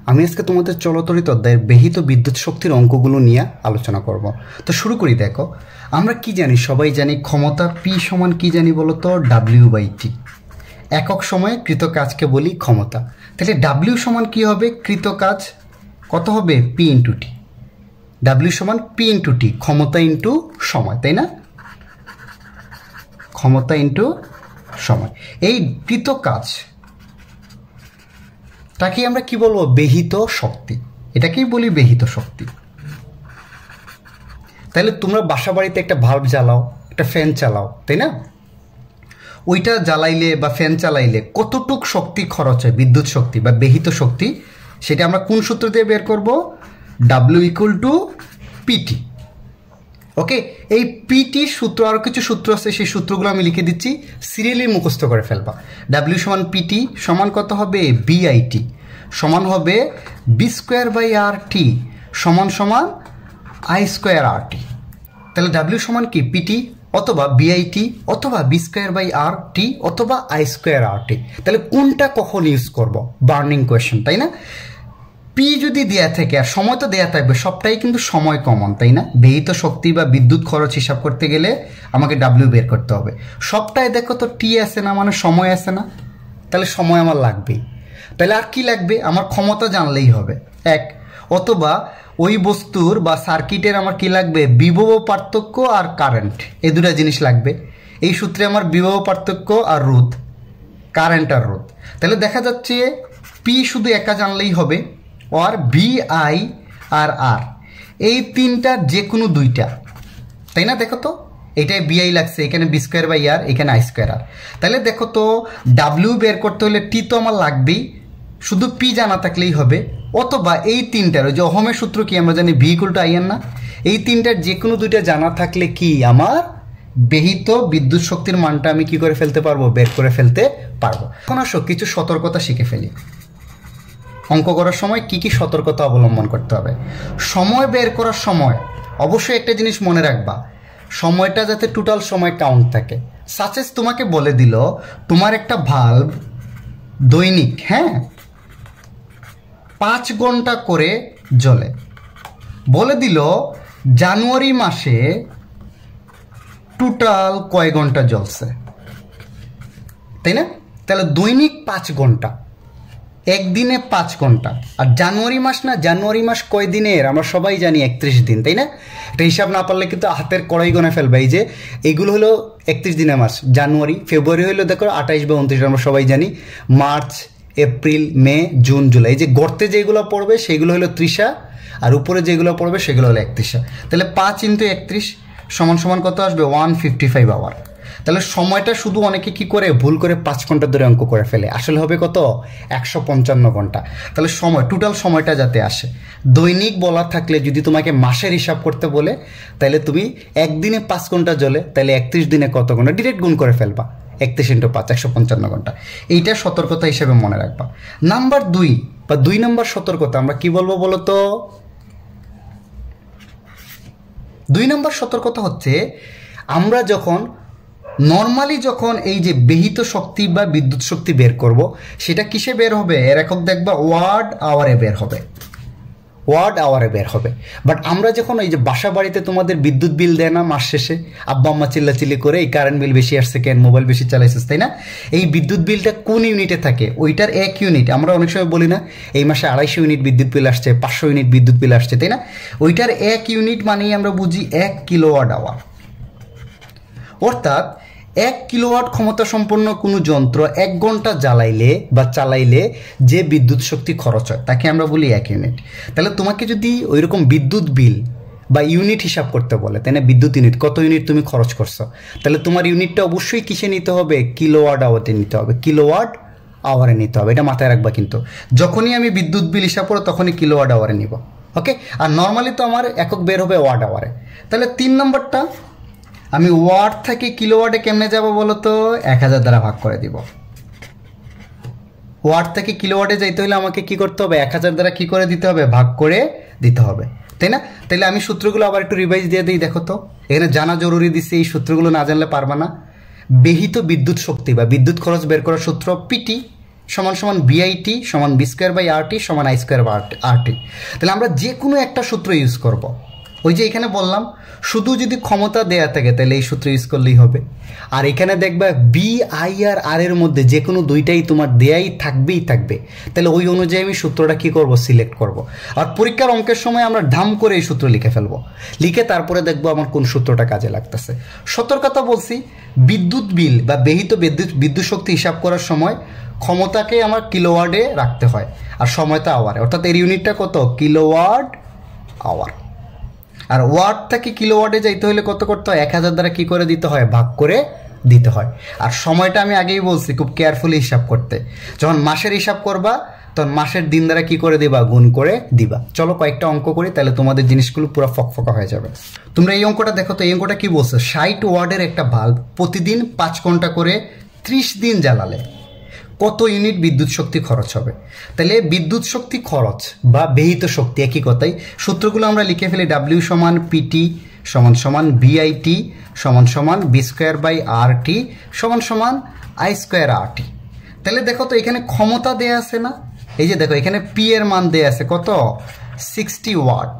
আমি আজকে তোমাদের চলতরিত অধ্যায়ের বেহিত বিদ্যুৎ শক্তির অঙ্কগুলো নিয়ে আলোচনা করব। তো শুরু করি। দেখো, আমরা কি জানি, সবাই জানি ক্ষমতা পি সমান কি জানি বলো তো, W/T। একক সময়ে কৃত কাজকে বলি ক্ষমতা। তাহলে W সমান কি হবে, কৃত কাজ কত হবে, P × T। W সমান P × T, ক্ষমতা ইন্টু সময়, তাই না? ক্ষমতা ইন্টু সময়। এই কৃত কাজ তাকে আমরা কি বলবো, বেহিত শক্তি। এটাকেই বলি বেহিত শক্তি। তাহলে তোমরা বাসা বাড়িতে একটা ভাল্ব জ্বালাও, একটা ফ্যান চালাও, তাই না? ওইটা জ্বালাইলে বা ফ্যান চালাইলে কতটুক শক্তি খরচ হয়, বিদ্যুৎ শক্তি বা বেহিত শক্তি, সেটা আমরা কোন সূত্র দিয়ে বের করব, W = PT। ওকে, এই পিটি সূত্র, আরও কিছু সূত্র আছে, সেই সূত্রগুলো আমি লিখে দিচ্ছি, সিরিয়ালি মুখস্থ করে ফেলবা। W সমান PT সমান কত হবে, BIT সমান হবে B²/RT সমান I²RT। তাহলে W সমান কি, PT অথবা BIT অথবা B²/RT অথবা I²RT। তাহলে কোনটা কখন ইউজ করব, বার্নিং কোয়েশ্চেন, তাই না? পি যদি দেয়া থাকে আর সময় তো দেয়া থাকবে, সবটাই কিন্তু সময় কমন, তাই না? বেহিত শক্তি বা বিদ্যুৎ খরচ হিসাব করতে গেলে আমাকে W বের করতে হবে। সবটাই দেখো তো টি আছে না, মানে সময় আছে না, তাহলে সময় আমার লাগবেই। তাহলে আর কি লাগবে, আমার ক্ষমতা জানলেই হবে এক, অথবা ওই বস্তুর বা সার্কিটের আমার কি লাগবে, বিভব পার্থক্য আর কারেন্ট, এই দুটা জিনিস লাগবে। এই সূত্রে আমার বিভব পার্থক্য আর রোধ, কারেন্ট আর রোধ। তাহলে দেখা যাচ্ছে পি শুধু একা জানলেই হবে, আর BI আর R, এই তিনটার যে কোনো দুইটা, তাই না? দেখো তো, এটাই BI লাগছে, এখানে B²/R, এখানে I²R। তাহলে দেখো তো, W বের করতে হলে T তো আমার লাগবেই, শুধু P জানা থাকলেই হবে। অথবা এই তিনটার, ওই যে ওহমের সূত্র কি আমরা জানি, V = IR না, এই তিনটার যে কোনো দুইটা জানা থাকলে কি আমার বেহিত বিদ্যুৎ শক্তির মানটা আমি কি করে ফেলতে পারবো, বের করে ফেলতে পারবো। এখন আসো কিছু সতর্কতা শিখে ফেলি। অঙ্ক করার সময় কি কি সতর্কতা অবলম্বন করতে হবে। সময় বের করার সময় অবশ্যই একটা জিনিস মনে রাখবা, সময়টা যাতে টোটাল সময় কাউন্ট থাকে। সাচেস তোমাকে বলে দিল তোমার একটা ভাল্ব দৈনিক 5 ঘন্টা করে জ্বলে, বলে দিল জানুয়ারি মাসে টোটাল কয় ঘন্টা জ্বলছে, তাই না? তাহলে দৈনিক 5 ঘন্টা, একদিনে 5 ঘন্টা। আর জানুয়ারি মাস না, জানুয়ারি মাস কয় দিনের আমরা সবাই জানি, 31 দিন, তাই না? এটা হিসাব না পারলে কিন্তু হাতের কড়াই গনে ফেলবে। এই যে এগুলো হলো 31 দিনের মাস, জানুয়ারি, ফেব্রুয়ারি হলো দেখো 28 বা 29, আমরা সবাই জানি। মার্চ, এপ্রিল, মে, জুন, জুলাই, এই যে গর্তে যেগুলো পড়বে সেগুলো হলো 30, আর উপরে যেগুলো পড়বে সেগুলো হলো 31। তাহলে 5 × 31 সমান কত আসবে, 155 আওয়ার। তাহলে সময়টা শুধু অনেকে কি করে, ভুল করে 5 ঘন্টা ধরে অঙ্ক করে ফেলে, আসলে হবে কত, 155 ঘন্টা। তাহলে সময়, টোটাল সময়টা যাতে আসে। দৈনিক বলা থাকলে যদি তোমাকে মাসের হিসাব করতে বলে, তাহলে তুমি একদিনে 5 ঘন্টা জ্বলে, তাহলে 31 দিনে কত ঘন্টা, ডিরেক্ট গুণ করে ফেলবা, 31 × 5, 155 ঘন্টা। এইটা সতর্কতা হিসেবে মনে রাখবা। নাম্বার 2 বা 2 নম্বর সতর্কতা আমরা কি বলবো বলো তো? 2 নম্বর সতর্কতা হচ্ছে, আমরা যখন নর্মালি যখন এই যে বেহিত শক্তি বা বিদ্যুৎ শক্তি বের করব, সেটা কিসে বের হবে, এর একক দেখবা ওয়াট আওয়ারে বের হবে, ওয়াট আওয়ারে বের হবে। বাট আমরা যখন এই যে বাসা বাড়িতে তোমাদের বিদ্যুৎ বিল দেয় না মাস শেষে, আব্বা আম্মা চিল্লাচিল্লি করে, এই কারেন্ট বিল বেশি আসছে কেন, মোবাইল বেশি চালাইছিস, তাই না? এই বিদ্যুৎ বিলটা কোন ইউনিটে থাকে, ওইটার 1 ইউনিট, আমরা অনেক সময় বলি না এই মাসে 250 ইউনিট বিদ্যুৎ বিল আসছে, 500 ইউনিট বিদ্যুৎ বিল আসছে, তাই না? ওইটার 1 ইউনিট মানেই আমরা বুঝি 1 কিলোওয়াট আওয়ার। অর্থাৎ 1 কিলোওয়াট ক্ষমতা সম্পন্ন কোনো যন্ত্র 1 ঘন্টা জ্বালাইলে বা চালাইলে যে বিদ্যুৎ শক্তি খরচ হয় তাকে আমরা বলি 1 ইউনিট। তাহলে তোমাকে যদি ওইরকম বিদ্যুৎ বিল বা ইউনিট হিসাব করতে বলে, তাই না, বিদ্যুৎ ইউনিট, কত ইউনিট তুমি খরচ করছো, তাহলে তোমার ইউনিটটা অবশ্যই কিসে নিতে হবে, কিলোওয়াট আওয়ারে নিতে হবে, কিলোওয়াট আওয়ারে নিতে হবে। এটা মাথায় রাখবা কিন্তু, যখনই আমি বিদ্যুৎ বিল হিসাব করবো তখনই কিলোওয়াট আওয়ারে নিব। ওকে, আর নর্মালি তো আমার একক বের হবে ওয়াট আওয়ারে। তাহলে 3 নম্বরটা, আমি ওয়াট থেকে কিলোওয়াটে কেমনে যাব বলো তো, 1000 দ্বারা ভাগ করে দিব। ওয়াট থেকে কিলোওয়াটে যাইতে হলে আমাকে কি করতে হবে, 1000 দ্বারা কি করে দিতে হবে, ভাগ করে দিতে হবে, তাই না? তাহলে আমি সূত্রগুলো আবার একটু রিভাইজ দিয়ে দিই। দেখো তো, এখানে জানা জরুরি দিচ্ছে, এই সূত্রগুলো না জানলে পারবা না। বেহিত বিদ্যুৎ শক্তি বা বিদ্যুৎ খরচ বের করার সূত্র পিটি, সমান সমান বিআইটি সমান বি স্কোয়ার বাই আর টি সমান আই স্কোয়ার বাই আর টি। তাহলে আমরা যে কোনো একটা সূত্র ইউজ করব। ওই যে এখানে বললাম শুধু যদি ক্ষমতা দেয়া থাকে তাহলে এই সূত্র ইউজ করলেই হবে। আর এখানে দেখবা বি আই আর আর এর মধ্যে যে কোনো দুইটাই তোমার দেয়াই থাকবে। তাহলে ওই অনুযায়ী আমি সূত্রটা কী করব, সিলেক্ট করব। আর পরীক্ষার অঙ্কের সময় আমরা ধাম করে এই সূত্র লিখে ফেলবো, লিখে তারপরে দেখবো আমার কোন সূত্রটা কাজে লাগতেছে। সতর্কতা বলছি, বিদ্যুৎ বিল বা ব্যয়িত বিদ্যুৎ শক্তি হিসাব করার সময় ক্ষমতাকে আমার কিলোওয়াটে রাখতে হয় আর সময়টা আওয়ারে, অর্থাৎ এর ইউনিটটা কত, কিলোওয়াট আওয়ার। আর ওয়াট থেকে কিলোওয়াটে যাইতে হলে কত করতে হয়, 1000 দ্বারা কী করে দিতে হয়, ভাগ করে দিতে হয়। আর সময়টা আমি আগেই বলছি খুব কেয়ারফুলি হিসাব করতে। যখন মাসের হিসাব করবা তখন মাসের দিন দ্বারা কী করে দিবা, গুণ করে দিবা। চলো কয়েকটা অঙ্ক করি, তাহলে তোমাদের জিনিসগুলো পুরো ফকফকা হয়ে যাবে। তোমরা এই অঙ্কটা দেখো তো, এই অঙ্কটা কী বলছে, 60 ওয়াটের একটা বাল্ব প্রতিদিন 5 ঘন্টা করে 30 দিন জ্বালালে কত ইউনিট বিদ্যুৎ শক্তি খরচ হবে। তাহলে বিদ্যুৎ শক্তি খরচ বা ব্যয়িত শক্তি একই কথাই, সূত্রগুলো আমরা লিখে ফেলি। ডাব্লিউ সমান পিটি সমান সমান বিআইটি সমান সমান বি স্কোয়ার বাই আর টি সমান সমান আই স্কোয়ার আর টি। তাহলে দেখো তো এখানে ক্ষমতা দেয়া আছে না, এই যে দেখো এখানে পি এর মান দেয়া আছে কত, 60 ওয়াট।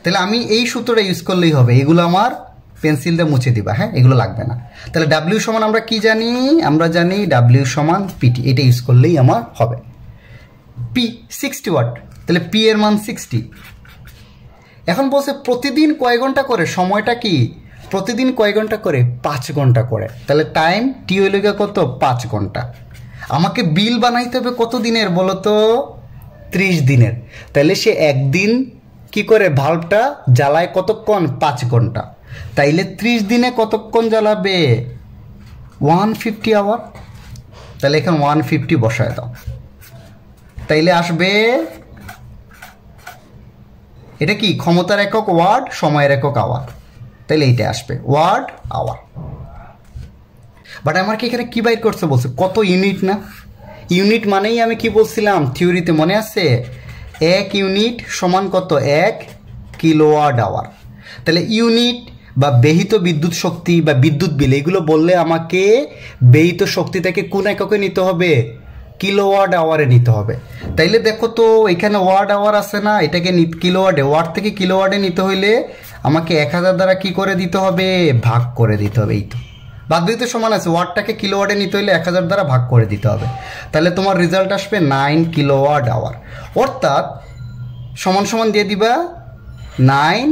তাহলে আমি এই সূত্রটা ইউজ করলেই হবে, এগুলো আমার পেন্সিল দিয়ে মুছে দিবা, হ্যাঁ এগুলো লাগবে না। তাহলে ডাব্লিউ সমান আমরা কি জানি, আমরা জানি ডাব্লিউ সমান পিটি, এটা ইউজ করলেই আমার হবে। পি 60 ওয়াট, তাহলে পি এর মান 60। এখন বলছে প্রতিদিন কয় ঘন্টা করে, সময়টা কি, প্রতিদিন কয় ঘন্টা করে, 5 ঘন্টা করে। তাহলে টাইম টি হইল কত, 5 ঘন্টা। আমাকে বিল বানাইতে হবে কত দিনের বলো তো, 30 দিনের। তাহলে সে একদিন কি করে ভাল্বটা জ্বালায় কতক্ষণ, 5 ঘন্টা। তাইলে 30 দিনে কতক্ষণ জ্বালাবে, 150 আওয়ার। তাহলে এখানে 150 বসায় দাও, তাইলে আসবে, এটা কি ক্ষমতার একক ওয়াট, সময়ের একক আওয়ার, তাইলে এইটা আসবে ওয়াট আওয়ার। বাট আমার কি এখানে কি বাইর করছে বলছে, কত ইউনিট না। ইউনিট মানেই আমি কি বলছিলাম থিওরিতে মনে আছে, 1 ইউনিট সমান কত, 1 কিলোওয়াট আওয়ার। তাহলে ইউনিট বা ব্যয়িত বিদ্যুৎ শক্তি বা বিদ্যুৎ বিল এগুলো বললে আমাকে ব্যয়িত শক্তি থেকে কোন এককে নিতে হবে, কিলোওয়াট আওয়ারে নিতে হবে। তাইলে দেখো তো এখানে ওয়াট আওয়ার আছে না, এটাকে কিলোওয়াটে, ওয়াট থেকে কিলোওয়াটে নিতে হইলে আমাকে 1000 দ্বারা কি করে দিতে হবে, ভাগ করে দিতে হবে। এই তো বাদ দিতে সমান আছে, ওয়াটটাকে কিলোওয়াটে নিতে হইলে 1000 দ্বারা ভাগ করে দিতে হবে। তাহলে তোমার রেজাল্ট আসবে 9 কিলোওয়াট আওয়ার, অর্থাৎ সমান সমান দিয়ে দিবা 9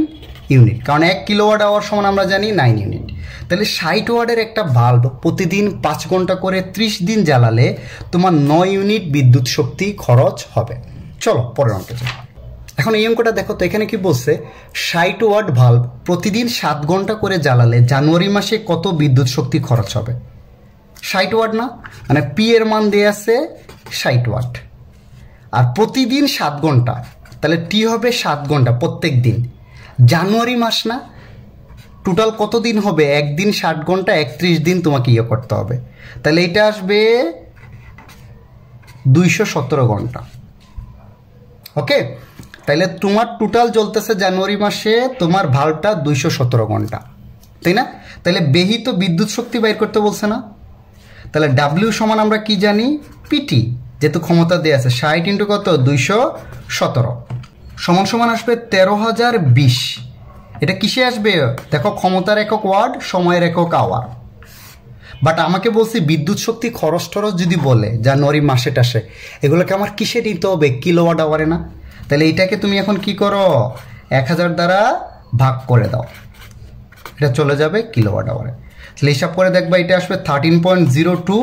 ইউনিট, কারণ 1 কিলোওয়াট আওয়ার সমান আমরা জানি 9 ইউনিট। তাহলে 60 ওয়াটের একটা বাল্ব প্রতিদিন 5 ঘন্টা করে 30 দিন জ্বালালে তোমার 9 ইউনিট বিদ্যুৎ শক্তি খরচ হবে। চলো পরের অঙ্কে যাই। এখন এই অঙ্কটা দেখো তো, এখানে কি বলছে, 60 ওয়াট বাল্ব প্রতিদিন 7 ঘন্টা করে জ্বালালে জানুয়ারি মাসে কত বিদ্যুৎ শক্তি খরচ হবে। 60 ওয়াট না, মানে পি এর মান দিয়ে আছে 60 ওয়াট, আর প্রতিদিন 7 ঘন্টা, তাহলে টি হবে 7 ঘন্টা প্রত্যেক দিন। জানুয়ারি মাস না, টোটাল কত দিন হবে, একদিন 60 ঘন্টা, 31 দিন তোমাকে ইয়ে করতে হবে। তাহলে এটা আসবে 217 ঘন্টা। ওকে, তাহলে তোমার টোটাল জ্বলতেছে জানুয়ারি মাসে তোমার ভাল্বটা 217 ঘন্টা, তাই না। তাহলে ব্যয়িত বিদ্যুৎ শক্তি বাইর করতে বলছে না, তাহলে ডাব্লিউ সমান আমরা কি জানি, পিটি, যেহেতু ক্ষমতা দেওয়া আছে 60 ইন্টু কত, 217 সমান সমান আসবে 13020। এটা কিসে আসবে দেখো, ক্ষমতার একক ওয়াট, সময়ের একক আওয়ার। বাট আমাকে বলছি বিদ্যুৎ শক্তি খরচ টরচ যদি বলে জানুয়ারি মাসে টাসে, এগুলোকে আমার কিসে নিতে হবে, কিলোওয়াট আওয়ারে না। তাহলে এইটাকে তুমি এখন কি করো, 1000 দ্বারা ভাগ করে দাও, এটা চলে যাবে কিলোওয়াট আওয়ারে। তাহলে হিসাব করে দেখবা এটা আসবে 13.02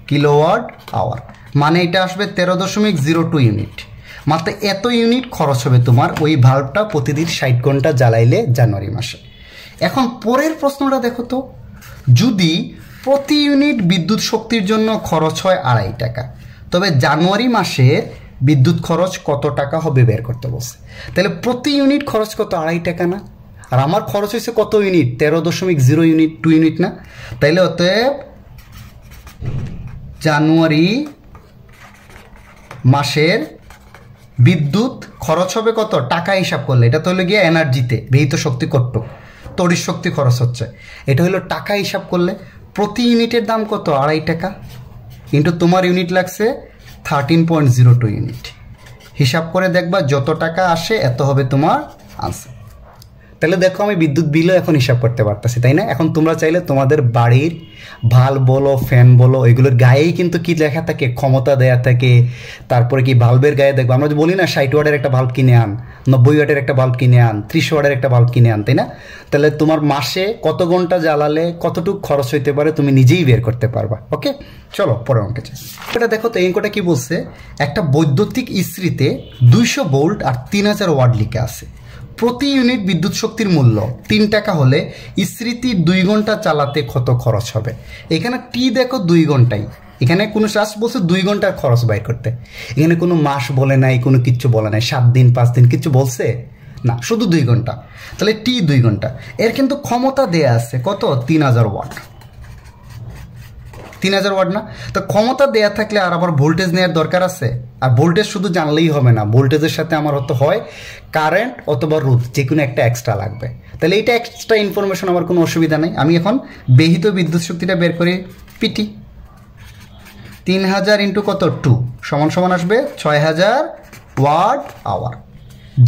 কিলোওয়াট আওয়ার, মানে এটা আসবে 13.02 ইউনিট। মাত্র এত ইউনিট খরচ হবে তোমার ওই ভাল্বটা প্রতিদিন 60 ঘন্টা জ্বালাইলে জানুয়ারি মাসে। এখন পরের প্রশ্নটা দেখো তো, যদি প্রতি ইউনিট বিদ্যুৎ শক্তির জন্য খরচ হয় 2.5 টাকা, তবে জানুয়ারি মাসের বিদ্যুৎ খরচ কত টাকা হবে বের করতে বলছে। তাহলে প্রতি ইউনিট খরচ কত, 2.5 টাকা না, আর আমার খরচ হয়েছে কত ইউনিট, 13.0 ইউনিট, 2 ইউনিট না। তাইলে অতএব জানুয়ারি মাসের বিদ্যুৎ খরচ হবে কত টাকা হিসাব করলে, এটা তো হলো গিয়ে এনার্জিতে ব্যয়িত শক্তি কত, তড়িৎ শক্তি খরচ হচ্ছে, এটা হলো টাকা হিসাব করলে প্রতি ইউনিটের দাম কত, 2.5 টাকা। ইন্টু তোমার ইউনিট লাগছে 13.02 ইউনিট। হিসাব করে দেখবা যত টাকা আসে এত হবে তোমার আনসার। তাহলে দেখো আমি বিদ্যুৎ বিলও এখন হিসাব করতে পারতেছি, তাই না? এখন তোমরা চাইলে তোমাদের বাড়ির ভাল্ব বলো, ফ্যান বলো, এগুলোর গায়েই কিন্তু কি লেখা থাকে, ক্ষমতা দেয়া থাকে। তারপরে কি ভাল্বের গায়ে দেখবো, আমরা বলি না 60 ওয়াটের একটা ভাল্ব কিনে আন, 90 ওয়াটের একটা ভাল্ব কিনে আন, 30 ওয়াটের একটা ভাল্ব কিনে আন, তাই না? তাহলে তোমার মাসে কত ঘন্টা জ্বালালে কতটুকু খরচ হইতে পারে তুমি নিজেই বের করতে পারবা। ওকে, চলো পরের অঙ্কে যাই। এটা দেখো তো, এই অঙ্কটা কি বলছে, একটা বৈদ্যুতিক ইস্ত্রিতে 200 ভোল্ট আর 3000 ওয়াট লিখে আছে। প্রতি ইউনিট বিদ্যুৎ শক্তির মূল্য 3 টাকা হলে ইস্ত্রিটি 2 ঘন্টা চালাতে কত খরচ হবে? এখানে টি দেখো 2 ঘন্টাই, এখানে কোনো চার্জ বলছে 2 ঘন্টার খরচ বাইর করতে। এখানে কোনো মাস বলে নাই, কোনো কিচ্ছু বলে নাই, 7 দিন 5 দিন কিচ্ছু বলছে না, শুধু 2 ঘন্টা। তাহলে টি 2 ঘন্টা, এর কিন্তু ক্ষমতা দেয়া আছে কত, 3000 ওয়াট। 3000 ওয়াট না, তো ক্ষমতা দেয়া থাকলে আর আবার ভোল্টেজ নেওয়ার দরকার আছে? আর ভোল্টেজ শুধু জানলেই হবে না, ভোল্টেজের সাথে আমার হতে হয় কারেন্ট অথবা রোধ, যে কোনো একটা এক্সট্রা লাগবে। তাহলে এইটা এক্সট্রা ইনফরমেশন আমার কোনো অসুবিধা নেই। আমি এখন ব্যহিত বিদ্যুৎ শক্তিটা বের করি, পিটি 3000 ইন্টু কত 2 সমান সমান আসবে 6000 ওয়াট আওয়ার।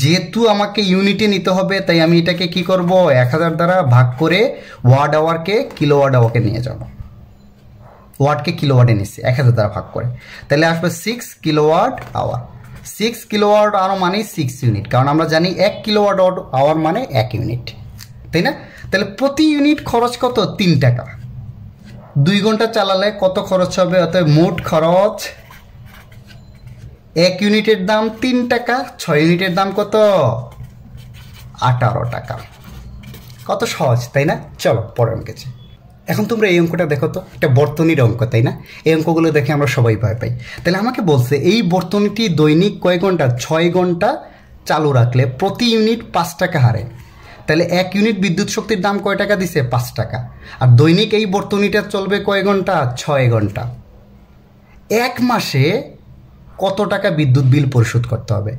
যেহেতু আমাকে ইউনিটে নিতে হবে, তাই আমি এটাকে কি করব, 1000 দ্বারা ভাগ করে ওয়াট আওয়ারকে কিলোওয়াট আওয়ারকে নিয়ে যাব। ওয়াটকে কিলোওয়াটে নিচ্ছি 1000 দ্বারা ভাগ করে, তাহলে আসবে 6 কিলোওয়াট আওয়ার। 6 কিলোওয়াট আওয়ার মানে 6 ইউনিট, কারণ আমরা জানি 1 কিলোওয়াট আওয়ার মানে 1 ইউনিট, তাই না? তাহলে প্রতি ইউনিট খরচ কত, 3 টাকা। 2 ঘন্টা চালালে কত খরচ হবে, অর্থাৎ মোট খরচ 1 ইউনিটের দাম 3 টাকা, 6 ইউনিটের দাম কত, 18 টাকা। কত সহজ, তাই না? চলো পরের অঙ্কে যাই। এখন তোমরা এই অঙ্কটা দেখো তো, এটা বর্তনীর অঙ্ক, তাই না? এই অঙ্কগুলো দেখে আমরা সবাই ভয় পাই। তাহলে আমাকে বলছে এই বর্তনীটি দৈনিক কয় ঘন্টা, 6 ঘন্টা চালু রাখলে প্রতি ইউনিট 5 টাকা হারে। তাহলে 1 ইউনিট বিদ্যুৎ শক্তির দাম কয় টাকা দিছে, 5 টাকা। আর দৈনিক এই বর্তনীটা চলবে কয় ঘন্টা, 6 ঘন্টা। 1 মাসে কত টাকা বিদ্যুৎ বিল পরিশোধ করতে হবে?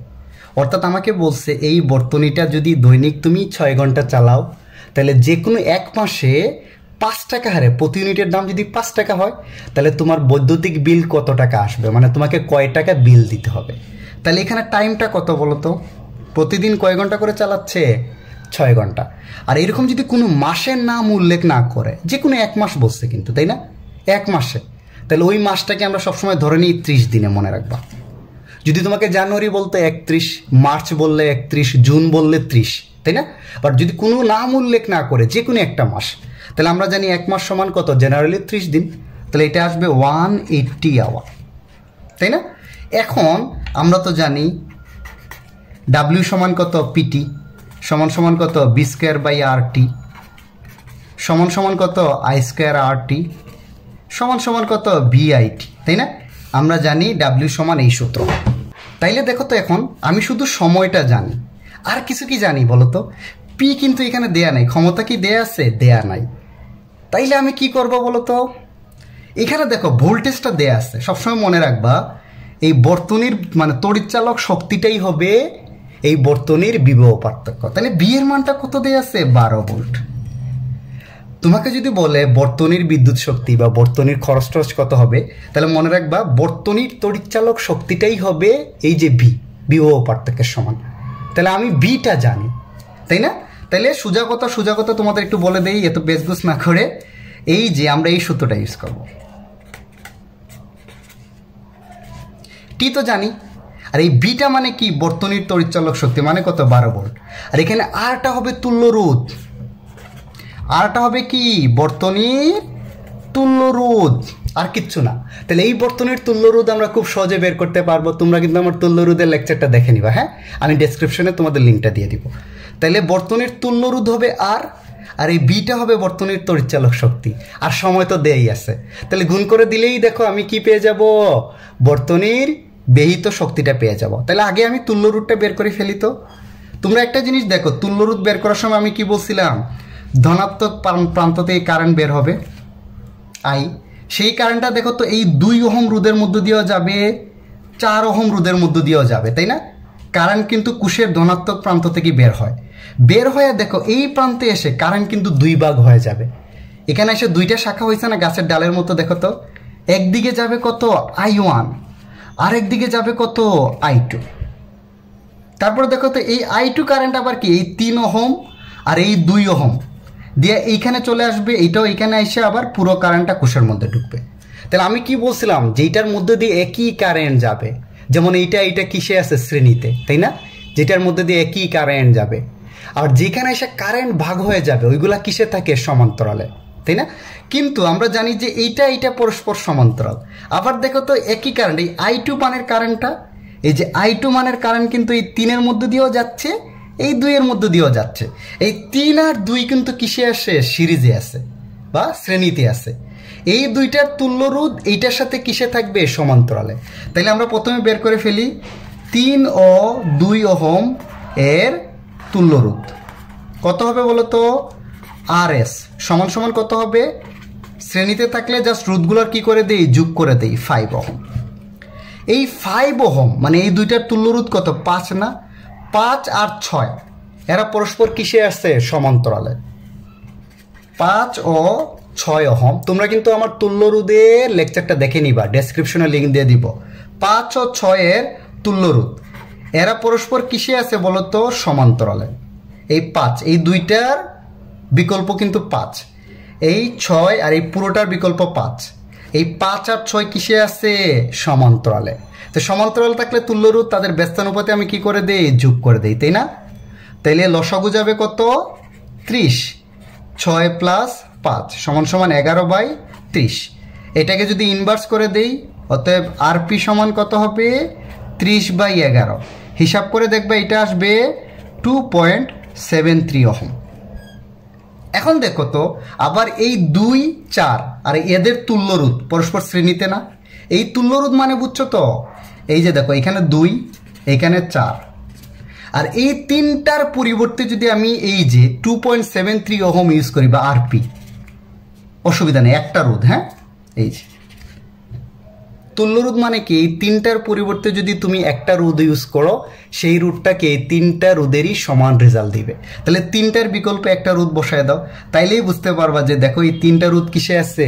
অর্থাৎ আমাকে বলছে এই বর্তনীটা যদি দৈনিক তুমি 6 ঘন্টা চালাও, তাহলে যে কোনো 1 মাসে 5 টাকা হারে, প্রতি ইউনিটের দাম যদি 5 টাকা হয়, তাহলে তোমার বৈদ্যুতিক বিল কত টাকা আসবে, মানে তোমাকে কয় টাকা বিল দিতে হবে। তাহলে এখানে টাইমটা কত বলো তো, প্রতিদিন কয় ঘন্টা করে চালাচ্ছে, 6 ঘন্টা। আর এরকম যদি কোনো মাসের নাম উল্লেখ না করে, যে কোনো 1 মাস বলছে কিন্তু, তাই না? 1 মাসে, তাহলে ওই মাসটাকে আমরা সবসময় ধরে নিই 30 দিনে, মনে রাখবা। যদি তোমাকে জানুয়ারি বলতে 31, মার্চ বললে 31, জুন বললে 30, তাই না? বাট যদি কোনো নাম উল্লেখ না করে যে কোনো একটা মাস, তাহলে আমরা জানি 1 মাস সমান কত, জেনারেলি 30 দিন। তাহলে এটা আসবে 180 আওয়ার, তাই না? এখন আমরা তো জানি ডাব্লিউ সমান কত, পিটি সমান সমান কত, বি স্কোয়ার বাই আর টি সমান সমান কত, আই স্কোয়ার আর টি সমান সমান কত, ভিআইটি, তাই না? আমরা জানি ডাব্লিউ সমান এই সূত্র। তাইলে দেখো তো, এখন আমি শুধু সময়টা জানি, আর কিছু কি জানি বলো তো? পি কিন্তু এখানে দেয়া নাই, ক্ষমতা কি দেয়া আছে, দেয়া নাই। তাইলে আমি কি করব বলো তো? এখানে দেখো ভোল্টেজটা দেয়া আছে, সবসময় মনে রাখবা এই বর্তনীর মানে তড়িৎচালক শক্তিটাই হবে এই বর্তনীর বিভব পার্থক্য। তাহলে বি এর মানটা কত দেয়া আছে, 12 ভোল্ট। তোমাকে যদি বলে বর্তনীর বিদ্যুৎ শক্তি বা বর্তনীর খরচ টরচ কত হবে, তাহলে মনে রাখবা বর্তনীর তড়িৎচালক শক্তিটাই হবে এই যে বিভব পার্থক্যের সমান। তাহলে আমি বিটা জানি, তাই না? তাহলে সোজা কথা তোমাদের একটু বলে দেই, এত বেজগুজ না করে। এই যে আমরা এই সূত্রটা ইউজ করব, টি তো জানি, আর এই বিটা মানে কি, বর্তনীর তড়িৎচালক শক্তি, মানে কত, 12 ভোল্ট। আর এখানে আরটা হবে তুল্য রোধ, আরটা হবে কি, বর্তনীর তুল্য রোধ, আর কিচ্ছু না। তাহলে এই বর্তনীর তুল্য রোধ আমরা খুব সহজে বের করতে পারবো। তোমরা কিন্তু আমার তুল্য রোধের লেকচারটা দেখে নিবা, হ্যাঁ, আমি ডেসক্রিপশনে তোমাদের লিঙ্কটা দিয়ে দিব। তাহলে বর্তনীর তুল্য রোধ হবে আর এই বিটা হবে বর্তনীর তড়িৎচালক শক্তি, আর সময় তো দেয়াই আছে। তাহলে গুণ করে দিলেই দেখো আমি কি পেয়ে যাব, বর্তনীর ব্যহিত শক্তিটা পেয়ে যাব। তাহলে আগে আমি তুল্য রোধটা বের করে ফেলি। তো তোমরা একটা জিনিস দেখো, তুল্য রোধ বের করার সময় আমি কি বলছিলাম, ধনাত্মক প্রান্ত থেকে কারেন্ট বের হবে আই। সেই কারেন্টটা দেখো তো এই 2 ওহম রোধের মধ্য দিয়েও যাবে, 4 ওহম রোধের মধ্য দিয়েও যাবে, তাই না? কারেন্ট কিন্তু কোষের ধনাত্মক প্রান্ত থেকে বের হয়ে দেখো এই প্রান্তে এসে কারেন্ট কিন্তু 2 ভাগ হয়ে যাবে। এখানে এসে 2টা শাখা হয়েছে না গাছের ডালের মতো, দেখো তো একদিকে যাবে কত I1, আরেক দিকে যাবে কত I2। তারপরে দেখো তো এই I2 কারেন্ট আবার কি এই 3 ওহম আর এই 2 ওহম দিয়ে এইখানে চলে আসবে, এইটাও এইখানে এসে আবার পুরো কারেন্টটা কোষের মধ্যে ঢুকবে। তাহলে আমি কি বলছিলাম, যেটার মধ্যে দিয়ে একই কারেন্ট যাবে, যেমন এইটা কিসে আছে শ্রেণীতে, তাই না, যেটার মধ্যে দিয়ে একই কারেন্ট যাবে, আর যেখানে এসে কারেন্ট ভাগ হয়ে যাবে ওইগুলা কিসে থাকে সমান্তরালে, তাই না। কিন্তু আমরা জানি যে এইটা পরস্পর সমান্তরাল। আবার দেখো তো একই কারেন্ট, এই I2 মানের কারেন্টটা, এই যে I2 মানের কারেন্ট কিন্তু এই 3-এর মধ্যে দিয়েও যাচ্ছে, এই 2-এর মধ্যে দিয়েও যাচ্ছে। এই 3 আর 2 কিন্তু কিসে আসে সিরিজে আছে বা শ্রেণীতে আছে। এই দুইটার তুল্য রোধ এইটার সাথে কিসে থাকবে সমান্তরালে। তাইলে আমরা প্রথমে বের করে ফেলি 3 ও 2 ওহম এর তুল্য রোধ কত হবে বলো তো, RS সমান সমান কত হবে, শ্রেণীতে থাকলে জাস্ট রোধগুলোর কি করে দেই যোগ করে দেই 5 ওহম। এই 5 ওহম মানে এই দুইটার তুল্য রোধ কত 5 না, 5 আর 6 এরা পরস্পর কিসে আসছে সমান্তরালে, 5 ও 6 ওহম। তোমরা কিন্তু আমার তুল্য রোধের লেকচারটা দেখে নিবা, ডেসক্রিপশনে লিঙ্ক দিয়ে দিব। 5 ও 6 এর তুল্য রোধ এরা পরস্পর কিসে আছে বলতো সমান্তরালে। এই 5 এই দুইটার বিকল্প কিন্তু 5, এই 6 আর এই পুরোটার বিকল্প 5, এই 5 আর 6 কিসে আছে সমান্তরালে। তো সমান্তরাল থাকলে তুল্য রোধ তাদের ব্যস্তানুপাতে আমি কি করে দেই যোগ করে দেই, তাই না। তাইলে লসাগু যাবে কত 30, 6 প্লাস 5 সমান সমান 11/30। এটাকে যদি ইনভার্স করে দেই অতএব RP সমান কত হবে 30/11। হিসাব করে দেখবে এটা আসবে 2.73 ওহম। এখন দেখো তো আবার এই 2, 4 আর এদের তুল্য রোধ পরস্পর শ্রেণীতে না। এই তুল্য রোধ মানে বুঝছো তো, এই যে দেখো এখানে 2 এখানে 4 আর এই তিনটার পরিবর্তে যদি আমি এই যে 2.73 ওহম ইউজ করি বা RP, অসুবিধা নেই, একটা রোধ। হ্যাঁ, এই যে তুল্য রোধ মানে কি এই তিনটার পরিবর্তে যদি তুমি একটা রোধ ইউজ করো সেই রোধটাকে এই তিনটা রোধেরই সমান রেজাল্ট দিবে। তাহলে তিনটার বিকল্পে একটা রোধ বসায় দাও, তাইলেই বুঝতে পারবা যে দেখো এই তিনটা রোধ কিসে আছে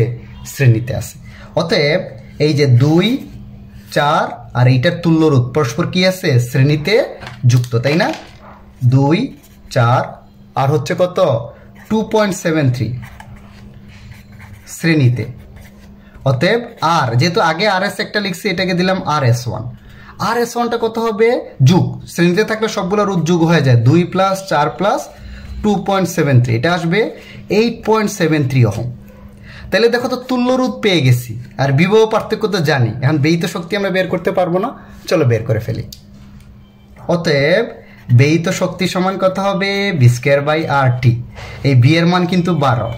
শ্রেণীতে আছে। অতএব এই যে 2, 4 আর এইটার তুল্য রোধ পরস্পর কি আছে শ্রেণীতে যুক্ত, তাই না। 2, 4 আর হচ্ছে কত 2.73 শ্রেণীতে। অতএব আর যেহেতু আগে RS একটা লিখছি এটাকে দিলাম RS1। RS1টা কত হবে যুগ, শ্রেণীতে থাকলে সবগুলো রোধ যুগ হয়ে যায়, 2 প্লাস 4 প্লাস 2.73 এটা আসবে 8.73 ওহম। তাহলে দেখো তো তুল্য রোধ পেয়ে গেছি, আর বিভব পার্থক্য তো জানি। এখন ব্যয়িত শক্তি আমরা বের করতে পারবো না, চলো বের করে ফেলি। অতএব ব্যয়িত শক্তি সমান কত হবে V²/RT। এই B এর মান কিন্তু 12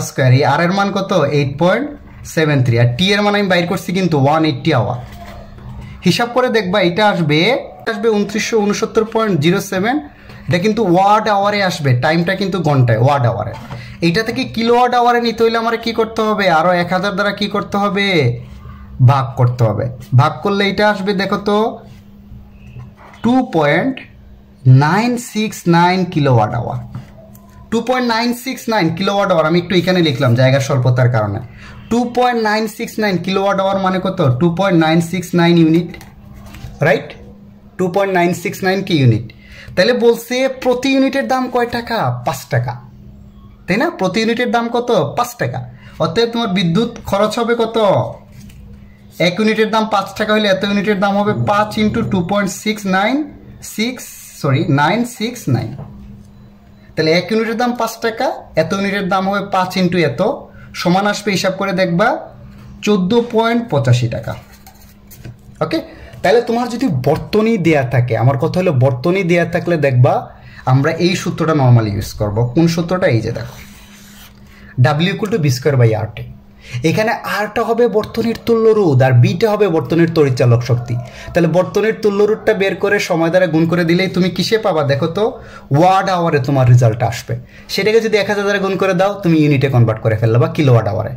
স্কোয়ার, এই R এর মান কত 8.73 আর T এর মান আমি বাইর করছি কিন্তু 180 আওয়ার। হিসাব করে দেখবা এটা আসবে 2969.07, এটা কিন্তু ওয়াট আওয়ারে আসবে, টাইমটা কিন্তু ঘন্টায় ওয়াট আওয়ারে। এইটা থেকে কিলোওয়াট আওয়ারে নিতে হইলে আমার কি করতে হবে আরো 1000 দ্বারা কি করতে হবে ভাগ করতে হবে। ভাগ করলে এটা আসবে দেখো তো 2.969 কিলোওয়াট আওয়ার। 2.969 কিলোওয়াট আওয়ার আমি একটু এখানে লিখলাম জায়গার স্বল্পতার কারণে। 2.969 কিলোওয়াট আওয়ার মানে কত 2.969 ইউনিট, রাইট। 2.969 কি ইউনিট। তাহলে বলছে প্রতি ইউনিটের দাম কয় টাকা 5 টাকা, তাই না। প্রতি ইউনিটের দাম কত 5 টাকা। অতএব তোমার বিদ্যুৎ খরচ হবে কত, 1 ইউনিটের দাম 5 টাকা হলে এত ইউনিটের দাম হবে 5 × 2.969। তাহলে 1 ইউনিটের দাম 5 টাকা, এত ইউনিটের দাম হবে 5 × এত, সমান আসবে হিসাব করে দেখবা 14.85 টাকা। ওকে, তাহলে তোমার যদি বর্তনী দেয়া থাকে, আমার কথা হলো বর্তনী দেয়া থাকলে দেখবা আমরা এই সূত্রটা নর্মালি ইউজ করব। কোন সূত্রটা, এই যে দেখো W = V²/RT। এখানে আরটা হবে বর্তনীর তুল্য রোধ আর বিটা হবে বর্তনীর তড়িৎচালক শক্তি। তাহলে বর্তনীর তুল্য রোধটা বের করে সময় দ্বারা গুণ করে দিলেই তুমি কিসে পাবা দেখো তো ওয়াট আওয়ারে তোমার রেজাল্ট আসবে। সেটাকে যদি 1000 দ্বারা গুণ করে দাও তুমি ইউনিটে কনভার্ট করে ফেললে বা কিলোওয়াট আওয়ারে।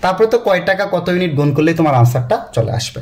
তারপরে তো কয় টাকা কত ইউনিট গুণ করলেই তোমার আনসারটা চলে আসবে।